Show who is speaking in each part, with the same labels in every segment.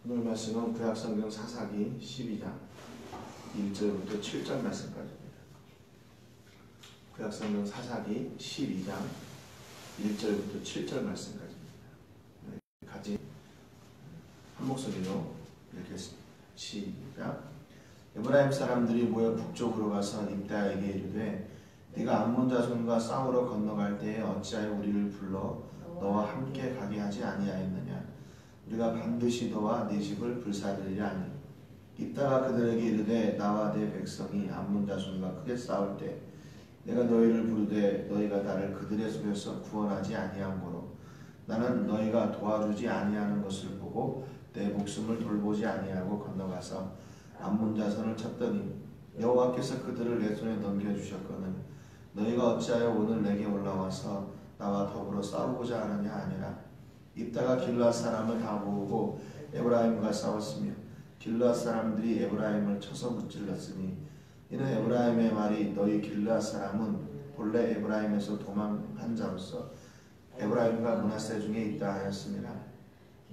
Speaker 1: 오늘 말씀은 구약성경 사사기 12장 1절부터 7절 말씀까지입니다. 구약성경 사사기 12장 1절부터 7절 말씀까지입니다. 같이 한 목소리로 읽겠습니다. 시작. 에브라임 사람들이 모여 북쪽으로 가서 립다에게 이르되 네가 암몬 자손과 싸우러 건너갈 때에 어찌하여 우리를 불러 너와 함께 가게 하지 아니하였느냐. 우리가 반드시 너와 네 집을 불사르리라 하니 립다가 그들에게 이르되 나와 네 백성이 암몬 자손과 크게 싸울 때 내가 너희를 부르되 너희가 나를 그들의 손에서 구원하지 아니함으로 나는 너희가 도와주지 아니하는 것을 보고 내 목숨을 돌보지 아니하고 건너가서 암몬 자손을 쳤더니 여호와께서 그들을 내 손에 넘겨주셨거늘 너희가 어찌하여 오늘 내게 올라와서 나와 더불어 싸우고자 하느냐 아니라 립다가 길르앗 사람을 다 모으고 에브라임과 싸웠으며 길르앗 사람들이 에브라임을 쳐서 무찔렀으니 이는 에브라임의 말이 너희 길르앗 사람은 본래 에브라임에서 도망한 자로서 에브라임과 므낫세 중에 있다 하였습니다.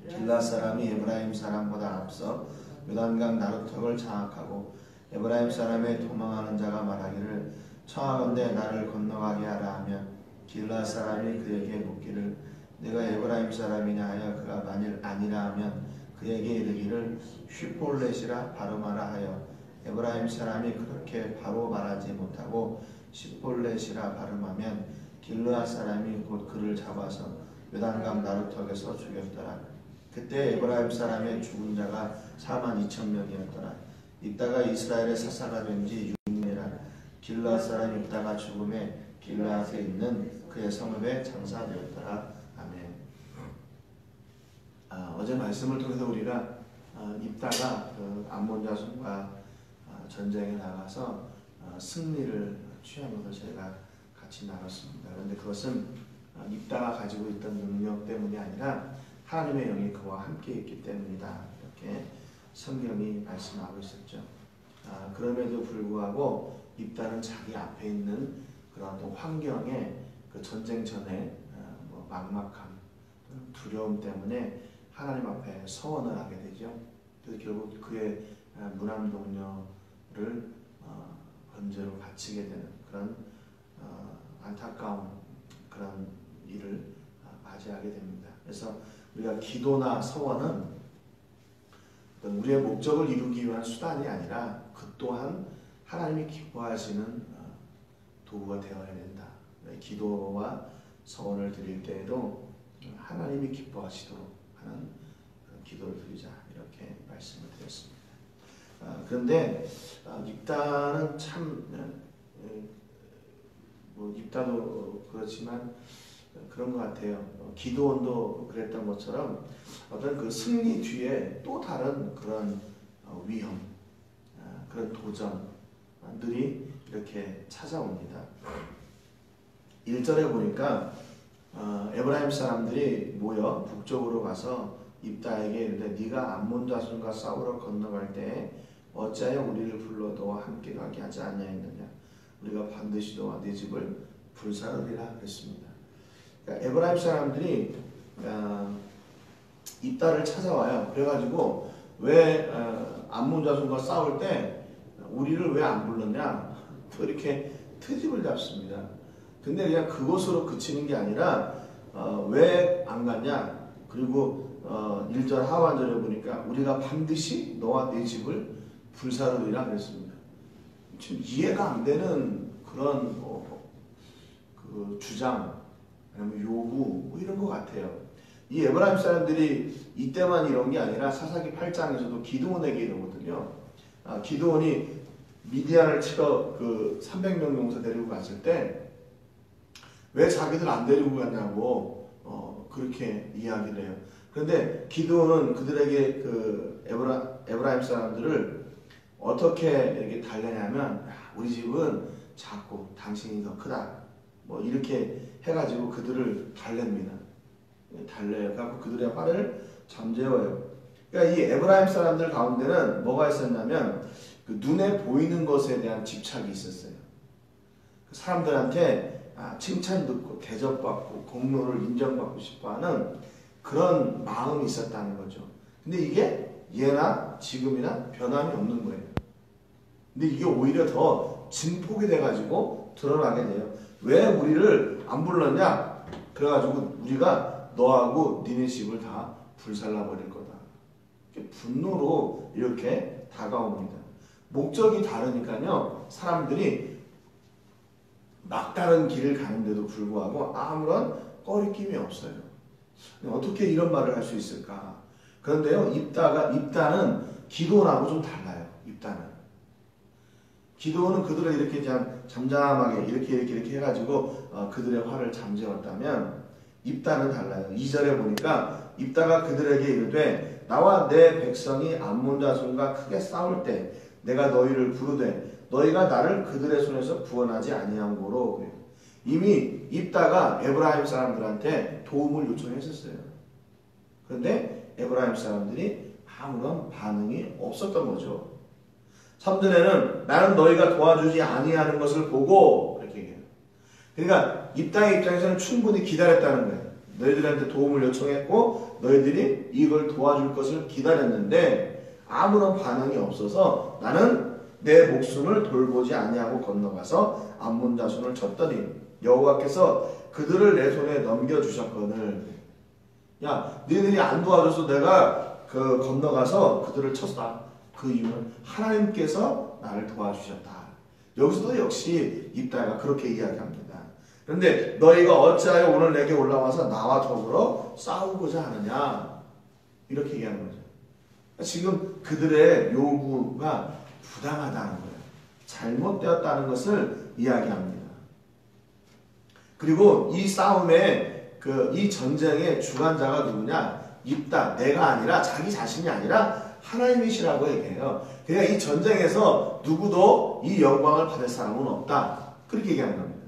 Speaker 1: 길르앗 사람이 에브라임 사람보다 앞서 요단강 나루턱을 장악하고 에브라임 사람의 도망하는 자가 말하기를 청하건대 나를 건너가게 하라 하면 길르앗 사람이 그에게 묻기를 내가 에브라임 사람이냐 하여 그가 만일 아니라 하면 그에게 이르기를 쉿볼렛이라 발음하라 하여 에브라임 사람이 그렇게 바로 말하지 못하고 쉿볼렛이라 발음하면 길르앗 사람이 곧 그를 잡아서 요단강 나루턱에서 죽였더라. 그때 에브라임 사람의 죽은 자가 42,000명이었더라. 립다가 이스라엘의 사사가 된 지 6년이라 길르앗 사람 립다가 죽음에 길르앗에 있는 그의 성읍에 장사되었더라. 아멘. 어제 말씀을 통해서 우리가 립다가 그 암몬 자손과 전쟁에 나가서 승리를 취한 것을 저희가 같이 나눴습니다. 그런데 그것은 립다가 가지고 있던 능력 때문이 아니라 하나님의 영이 그와 함께 있기 때문이다. 이렇게 성경이 말씀하고 있었죠. 그럼에도 불구하고 립다는 자기 앞에 있는 그런 또 환경에 그 전쟁 전에 막막함, 두려움 때문에 하나님 앞에 서원을 하게 되죠. 그래서 결국 그의 무남 동료를 번제로 바치게 되는 그런 안타까운 그런 일을 맞이하게 됩니다. 그래서 우리가 기도나 서원은 우리의 목적을 이루기 위한 수단이 아니라 그 또한 하나님이 기뻐하시는 도구가 되어야 된다. 기도와 서원을 드릴 때에도 하나님이 기뻐하시도록 하는 기도를 드리자 이렇게 말씀을 드렸습니다. 그런데 립다는 참 립다도 그렇지만 그런 것 같아요. 기도원도 그랬던 것처럼 어떤 그 승리 뒤에 또 다른 그런 위험, 그런 도전들이 이렇게 찾아옵니다. 1절에 보니까 에브라임 사람들이 모여 북쪽으로 가서 립다에게 이르되 네가 암몬 자손과 싸우러 건너갈 때에 어찌하여 우리를 불러 너와 함께 가게 하지 아니하였느냐. 우리가 반드시 너와 네 집을 불사르리라 그랬습니다. 그러니까 에브라임 사람들이 립다를 찾아와요. 그래가지고 왜 암몬 자손과 싸울 때 우리를 왜 안 불렀냐 또 이렇게 트집을 잡습니다. 근데 그냥 그것으로 그치는 게 아니라 왜 안 갔냐. 그리고 1절 하반절에 보니까 우리가 반드시 너와 네 집을 불사르리라 그랬습니다. 지금 이해가 안 되는 그런 그 주장 아니면 요구 이런 것 같아요. 이 에브라임 사람들이 이때만 이런 게 아니라 사사기 8장에서도 기드온에게 이러거든요. 기드온이 미디안을 치러 그 300명 용사 데리고 갔을 때 왜 자기들 안 데리고 갔냐고 그렇게 이야기를 해요. 그런데 기드온은 그들에게 그 에브라임 사람들을 어떻게 이렇게 달래냐면 우리 집은 작고 당신이 더 크다. 이렇게 해가지고 그들을 달랩니다. 달래갖고 그들의 화를 잠재워요. 그러니까 이 에브라임 사람들 가운데는 뭐가 있었냐면 그 눈에 보이는 것에 대한 집착이 있었어요. 그 사람들한테 칭찬 듣고 대접받고 공로를 인정받고 싶어하는 그런 마음이 있었다는 거죠. 근데 이게 예나 지금이나 변함이 없는 거예요. 근데 이게 오히려 더 증폭이 돼가지고 드러나게 돼요. 왜 우리를 안 불렀냐? 그래가지고 우리가 너하고 니네 집을 다 불살라 버릴 거다. 분노로 이렇게 다가옵니다. 목적이 다르니까요. 사람들이 막다른 길을 가는데도 불구하고 아무런 꺼리낌이 없어요. 어떻게 이런 말을 할 수 있을까? 그런데요. 입다는 기도원하고 좀 달라요. 입다는. 기도원은 그들을 이렇게 그냥 잠잠하게 이렇게 해가지고 그들의 화를 잠재웠다면 입다는 달라요. 2절에 보니까 입다가 그들에게 이르되 나와 내 백성이 암몬 자손과 크게 싸울 때 내가 너희를 부르되 너희가 나를 그들의 손에서 구원하지 아니한 고로. 이미 입다가 에브라임 사람들한테 도움을 요청했었어요. 그런데 에브라임 사람들이 아무런 반응이 없었던 거죠. 3절에는 나는 너희가 도와주지 아니하는 것을 보고 이렇게 얘기해요. 그러니까 입다의 입장에서는 충분히 기다렸다는 거예요. 너희들한테 도움을 요청했고 너희들이 이걸 도와줄 것을 기다렸는데 아무런 반응이 없어서 나는 내 목숨을 돌보지 아니하고 건너가서 암몬 자손을 쳤더니 여호와께서 그들을 내 손에 넘겨주셨거늘. 야, 너희들이 안 도와줘서 내가 건너가서 그들을 쳤다. 그 이유는 하나님께서 나를 도와주셨다. 여기서도 역시 입다가 그렇게 이야기합니다. 그런데 너희가 어찌하여 오늘 내게 올라와서 나와 더불어 싸우고자 하느냐 이렇게 얘기하는 거죠. 지금 그들의 요구가 부당하다는 거예요. 잘못되었다는 것을 이야기합니다. 그리고 이 싸움의 이 전쟁의 주관자가 누구냐? 입다. 내가 아니라 자기 자신이 아니라 하나님이시라고 얘기해요. 그러니까 이 전쟁에서 누구도 이 영광을 받을 사람은 없다. 그렇게 얘기하는 겁니다.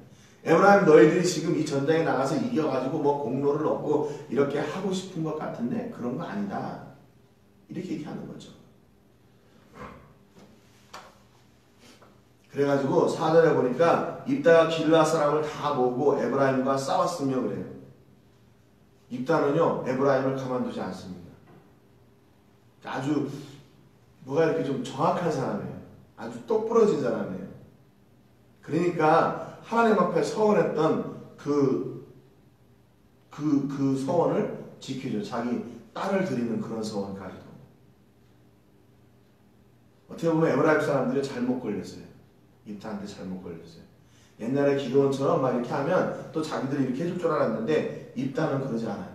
Speaker 1: 에브라임 너희들이 지금 이 전쟁에 나가서 이겨가지고 뭐 공로를 얻고 이렇게 하고 싶은 것 같은데 그런 거 아니다. 이렇게 얘기하는 거죠. 그래가지고 4절에 보니까 입다가 길르앗 사람을 다 모으고 에브라임과 싸웠으며 그래요. 입다는요 에브라임을 가만두지 않습니다. 아주 뭐가 이렇게 좀 정확한 사람이에요. 아주 똑부러진 사람이에요. 그러니까 하나님 앞에 서원했던 그 서원을 지키죠. 자기 딸을 드리는 그런 서원까지도. 어떻게 보면 에브라임 사람들이 잘못 걸렸어요. 입다한테 잘못 걸렸어요. 옛날에 기도원처럼 막 이렇게 하면 또 자기들이 이렇게 해줄 줄 알았는데 입다는 그러지 않아요.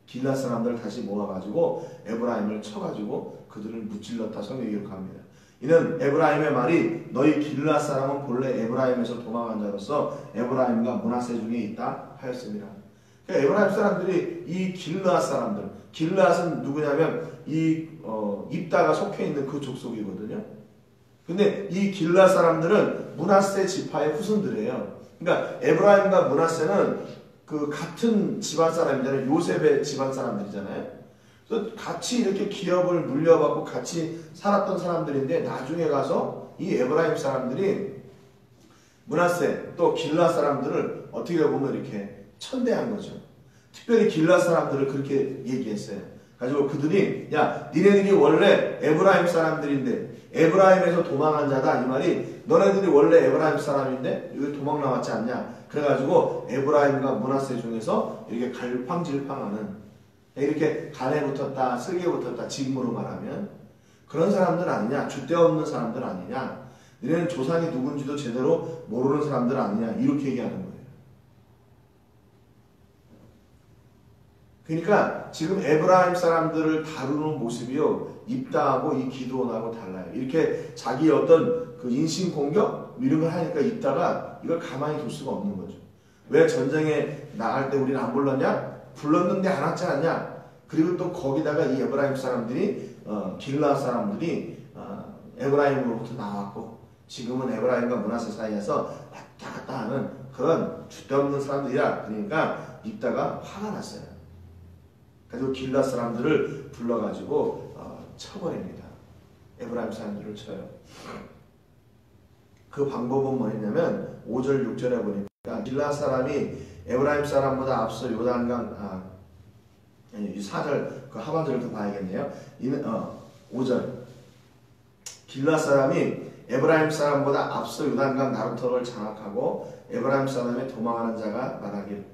Speaker 1: 길르앗 사람들을 다시 모아가지고 에브라임을 쳐가지고 그들을 무찔렀다 성경이 기록합니다. 이는 에브라임의 말이 너희 길르앗 사람은 본래 에브라임에서 도망한 자로서 에브라임과 므낫세 중에 있다 하였습니다. 그러니까 에브라임 사람들이 이 길르앗 사람들, 길르앗은 누구냐면 입다가 속해 있는 그 족속이거든요. 근데 이 길르앗 사람들은 므낫세 지파의 후손들이에요. 그러니까 에브라임과 므낫세는 그 같은 집안 사람이잖아요. 요셉의 집안 사람들이잖아요. 그래서 같이 이렇게 기업을 물려받고 같이 살았던 사람들인데 나중에 가서 이 에브라임 사람들이 므낫세 또 길르앗 사람들을 어떻게 보면 이렇게 천대한 거죠. 특별히 길르앗 사람들을 그렇게 얘기했어요. 가지고 그들이 야 니네들이 원래 에브라임 사람들인데 에브라임에서 도망한 자다 이 말이 너네들이 원래 에브라임 사람인데 여기 도망 나왔지 않냐. 그래가지고 에브라임과 므낫세 중에서 이렇게 갈팡질팡하는 이렇게 간에 붙었다 쓸개 붙었다 지금으로 말하면 그런 사람들 아니냐. 줏대 없는 사람들 아니냐. 너네는 조상이 누군지도 제대로 모르는 사람들 아니냐. 이렇게 얘기하는 거예요. 그러니까 지금 에브라임 사람들을 다루는 모습이요 입다하고 이 기드온하고 달라요. 이렇게 자기 어떤 그 인신 공격 이런 걸 하니까 입다가 이걸 가만히 둘 수가 없는 거죠. 왜 전쟁에 나갈 때 우리는 안 불렀냐? 불렀는데 안 왔지 않냐? 그리고 또 거기다가 이 에브라임 사람들이 길르앗 사람들이 에브라임으로부터 나왔고 지금은 에브라임과 므낫세 사이에서 왔다 갔다 하는 그런 줏대 없는 사람들이야. 그러니까 입다가 화가 났어요. 그래서 길르앗 사람들을 불러가지고 쳐버립니다. 에브라임 사람들을 쳐요. 그 방법은 뭐냐면 5절 6절에 보니까 길르앗 사람이 에브라임 사람보다 앞서 요단강 4절 그 하반절을 더 봐야겠네요. 이는 5절. 길르앗 사람이 에브라임 사람보다 앞서 요단강 나루터를 장악하고 에브라임 사람의 도망하는 자가 말하기를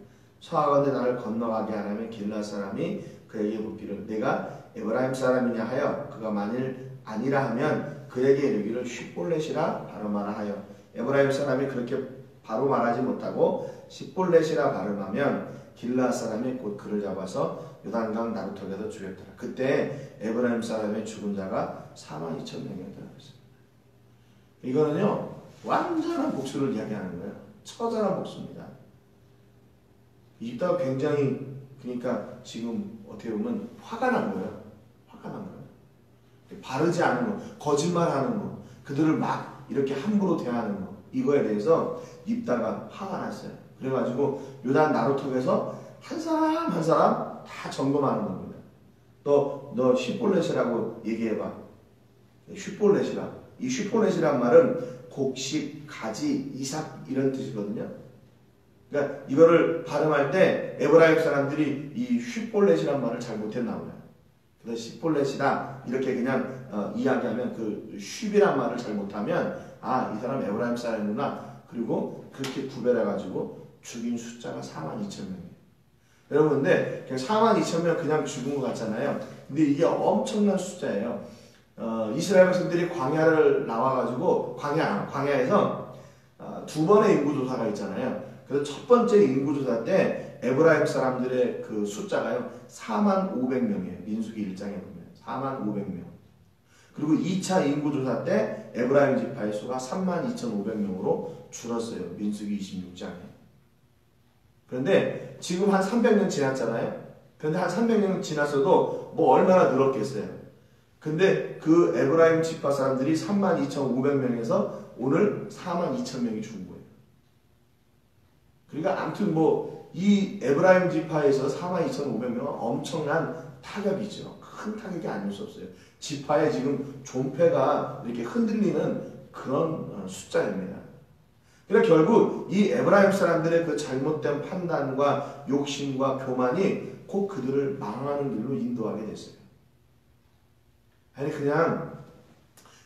Speaker 1: 청하건대 나를 건너가게 하려면 길르앗 사람이 그에게 묻기를 내가 에브라임 사람이냐 하여 그가 만일 아니라 하면 그에게 이르기를 쉿볼렛이라 발음하라 하여 에브라임 사람이 그렇게 바로 말하지 못하고 쉿볼렛이라 발음하면 길르앗 사람이 곧 그를 잡아서 요단강 나루터에서 죽였더라. 그때 에브라임 사람의 죽은 자가 42,000명이었더라. 이거는요 완전한 복수를 이야기하는 거예요. 처절한 복수입니다. 이따가 굉장히 그러니까 지금 어떻게 보면 화가 난 거예요. 화가 난 거예요. 바르지 않은 거, 거짓말하는 거, 그들을 막 이렇게 함부로 대하는 거 이거에 대해서 입다가 화가 났어요. 그래가지고 요단 나루터에서 한 사람 한 사람 다 점검하는 겁니다. 너 쉿볼렛이라고 얘기해봐. 쉿볼렛이라. 이 쉿볼렛이란 말은 곡식, 가지, 이삭 이런 뜻이거든요. 그러니까 이거를 발음할 때 에브라임 사람들이 이 쉿볼렛이란 말을 잘 못했나 봐요. 그래서 쉿볼렛이다 이렇게 그냥 이야기하면 그 쉿이란 말을 잘 못하면 아, 이 사람 에브라임 사람이구나. 그리고 그렇게 구별해가지고 죽인 숫자가 42,000명이에요. 여러분 근데 42,000명 그냥 죽은 것 같잖아요. 근데 이게 엄청난 숫자예요. 이스라엘 백성들이 광야를 나와가지고 광야에서 두 번의 인구조사가 있잖아요. 그래서 첫 번째 인구조사 때 에브라임 사람들의 그 숫자가요 45,000명이에요. 민수기 1장에 보면 45,000명. 그리고 2차 인구조사 때 에브라임 지파의 수가 32,500명으로 줄었어요. 민수기 26장에. 그런데 지금 한 300년 지났잖아요. 그런데 한 300년 지났어도 뭐 얼마나 늘었겠어요. 근데 그 에브라임 지파 사람들이 32,500명에서 오늘 42,000명이 죽은 거예요. 그러니까 아무튼 뭐 이 에브라임 지파에서 42,500명은 엄청난 타격이죠. 큰 타격이 아닐 수 없어요. 지파에 지금 존폐가 이렇게 흔들리는 그런 숫자입니다. 그러니까 결국 이 에브라임 사람들의 그 잘못된 판단과 욕심과 교만이 곧 그들을 망하는 길로 인도하게 됐어요. 아니 그냥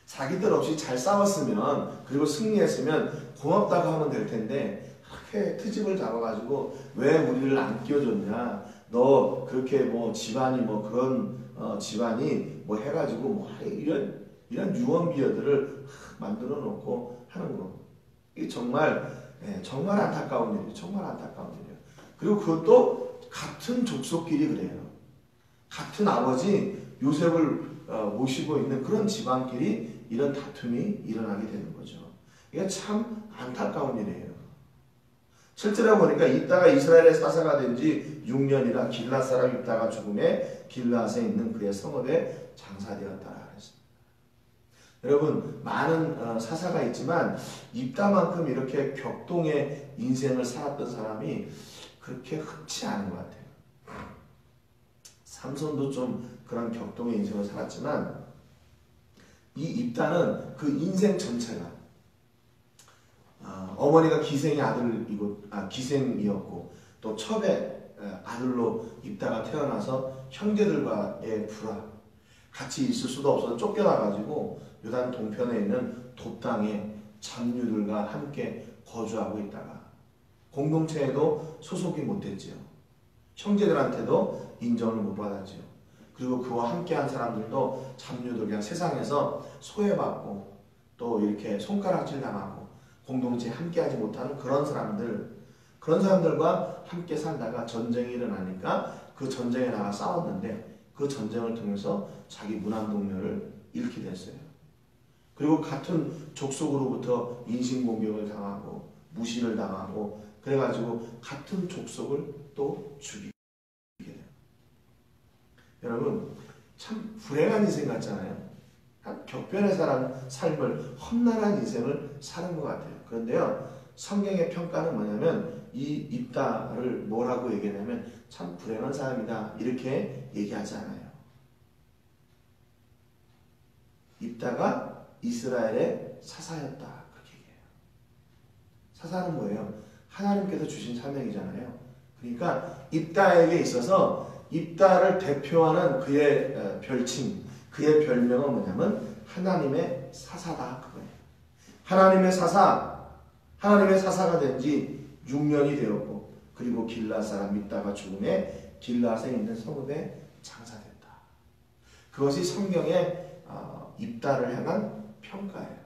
Speaker 1: 자기들 없이 잘 싸웠으면 그리고 승리했으면 고맙다고 하면 될 텐데 그렇게 트집을 잡아가지고 왜 우리를 안 끼워줬냐 너 그렇게 뭐 집안이 뭐 그런 집안이 뭐 해가지고 뭐 이런 유언비어들을 만들어 놓고 하는 거 이게 정말 안타까운 일이에요. 정말 안타까운 일이에요. 그리고 그것도 같은 족속끼리 그래요. 같은 아버지 요셉을 모시고 있는 그런 집안끼리 이런 다툼이 일어나게 되는 거죠. 이게 참 안타까운 일이에요. 실제로 보니까 입다가 이스라엘의 사사가 된 지 6년이라 길르앗 사람 입다가 죽음에 길르앗에 있는 그의 성읍에 장사되었다. 여러분 많은 사사가 있지만 입다만큼 이렇게 격동의 인생을 살았던 사람이 그렇게 흔치 않은 것 같아요. 삼손도 좀 그런 격동의 인생을 살았지만 이 입다는 그 인생 전체가 어머니가 기생이었고 또 첩의 아들로 입다가 태어나서 형제들과의 불화 같이 있을 수도 없어서 쫓겨나가지고 요단 동편에 있는 돛당에 잡류들과 함께 거주하고 있다가 공동체에도 소속이 못됐지요. 형제들한테도 인정을 못 받았지요. 그리고 그와 함께한 사람들도 잡류들 그냥 세상에서 소외받고 또 이렇게 손가락질 당하고 공동체에 함께하지 못하는 그런 사람들과 함께 살다가 전쟁이 일어나니까 그 전쟁에 나가 싸웠는데 그 전쟁을 통해서 자기 문안동료를 잃게 됐어요. 그리고 같은 족속으로부터 인신공격을 당하고 무시를 당하고 그래가지고 같은 족속을 또 죽이게 돼요. 여러분 참 불행한 인생 같잖아요. 한 격변의 삶을 험난한 인생을 사는 것 같아요. 그런데요 성경의 평가는 뭐냐면 이 입다를 뭐라고 얘기하냐면 참 불행한 사람이다 이렇게 얘기하지 않아요. 입다가 이스라엘의 사사였다 그렇게 얘기해요. 사사는 뭐예요? 하나님께서 주신 사명이잖아요. 그러니까 입다에게 있어서 입다를 대표하는 그의 별칭 그의 별명은 뭐냐면 하나님의 사사다 그거예요. 하나님의 사사가 된 지 6년이 되었고 그리고 길앗 사람 입다가 죽음에 길앗에 있는 성읍에 장사됐다. 그것이 성경의 입다를 향한 평가예요.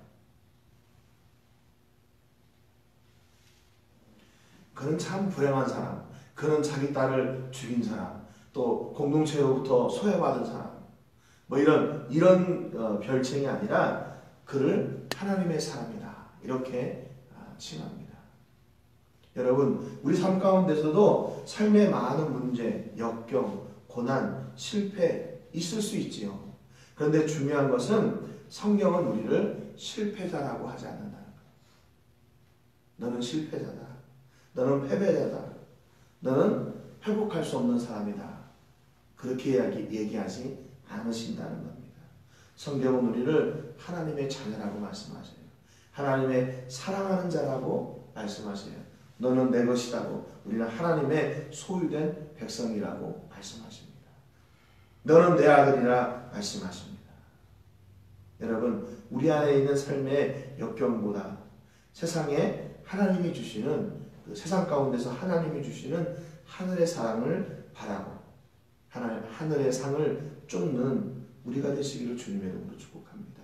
Speaker 1: 그는 참 불행한 사람, 그는 자기 딸을 죽인 사람, 또 공동체로부터 소외받은 사람, 뭐 이런 별칭이 아니라 그를 하나님의 사람이다 이렇게 칭합니다. 여러분, 우리 삶 가운데서도 삶의 많은 문제, 역경, 고난, 실패 있을 수 있지요. 그런데 중요한 것은 성경은 우리를 실패자라고 하지 않는다는 거예요. 너는 실패자다. 너는 패배자다. 너는 회복할 수 없는 사람이다. 그렇게 얘기하지 않으신다는 겁니다. 성경은 우리를 하나님의 자녀라고 말씀하세요. 하나님의 사랑하는 자라고 말씀하세요. 너는 내 것이라고, 우리는 하나님의 소유된 백성이라고 말씀하십니다. 너는 내 아들이라 말씀하십니다. 여러분, 우리 안에 있는 삶의 역경보다 세상에 하나님이 주시는 세상 가운데서 하나님이 주시는 하늘의 사랑을 바라고 하늘의 상을 쫓는 우리가 되시기를 주님의 이름으로 축복합니다.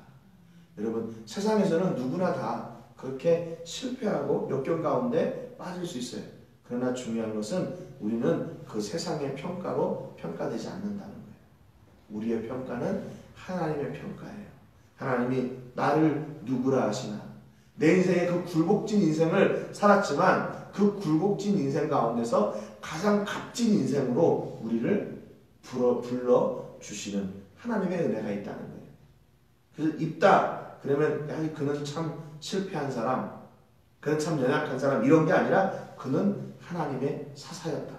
Speaker 1: 여러분, 세상에서는 누구나 다 그렇게 실패하고 역경 가운데 빠질 수 있어요. 그러나 중요한 것은 우리는 그 세상의 평가로 평가되지 않는다는 거예요. 우리의 평가는 하나님의 평가예요. 하나님이 나를 누구라 하시나. 내 인생의 그 굴곡진 인생을 살았지만 그 굴곡진 인생 가운데서 가장 값진 인생으로 우리를 불러주시는 하나님의 은혜가 있다는 거예요. 그래서 입다 그러면 그는 참 실패한 사람, 그는 참 연약한 사람 이런 게 아니라 그는 하나님의 사사였다.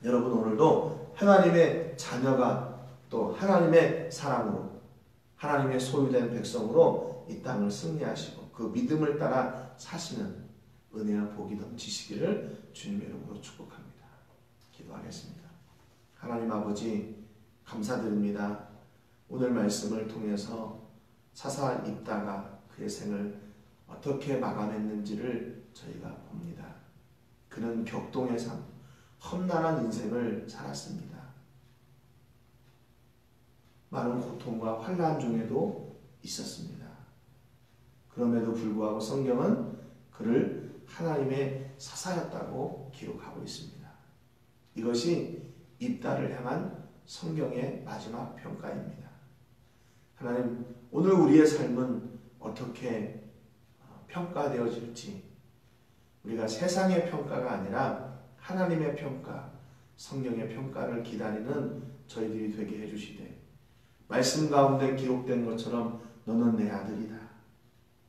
Speaker 1: 여러분, 오늘도 하나님의 자녀가 또 하나님의 사람으로 하나님의 소유된 백성으로 이 땅을 승리하시고 그 믿음을 따라 사시는 은혜와 복이 넘치시기를 주님의 이름으로 축복합니다. 기도하겠습니다. 하나님 아버지, 감사드립니다. 오늘 말씀을 통해서 사사 입다가 그의 생을 어떻게 마감했는지를 저희가 봅니다. 그는 격동의 삶, 험난한 인생을 살았습니다. 많은 고통과 환난 중에도 있었습니다. 그럼에도 불구하고 성경은 그를 하나님의 사사였다고 기록하고 있습니다. 이것이 입다를 향한 성경의 마지막 평가입니다. 하나님, 오늘 우리의 삶은 어떻게 평가되어질지, 우리가 세상의 평가가 아니라 하나님의 평가, 성경의 평가를 기다리는 저희들이 되게 해주시되, 말씀 가운데 기록된 것처럼 너는 내 아들이다,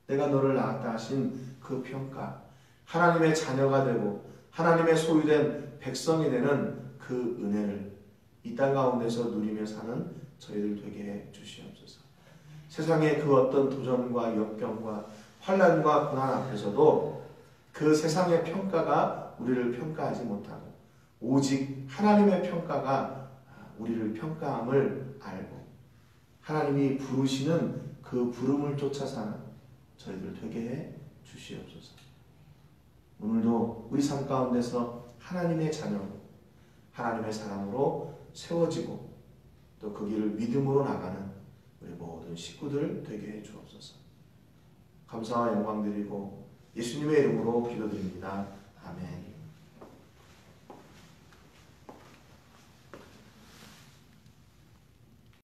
Speaker 1: 내가 너를 낳았다 하신 그 평가, 하나님의 자녀가 되고 하나님의 소유된 백성이 되는 그 은혜를 이 땅 가운데서 누리며 사는 저희들 되게 해 주시옵소서. 세상의 그 어떤 도전과 역경과 환난과 고난 앞에서도 그 세상의 평가가 우리를 평가하지 못하고 오직 하나님의 평가가 우리를 평가함을 알고 하나님이 부르시는 그 부름을 쫓아 사는 저희들 되게 해 주시옵소서. 오늘도 우리 삶 가운데서 하나님의 자녀로 하나님의 사람으로 세워지고 또 그 길을 믿음으로 나가는 우리 모든 식구들 되게 해 주옵소서. 감사와 영광 드리고 예수님의 이름으로 기도드립니다. 아멘.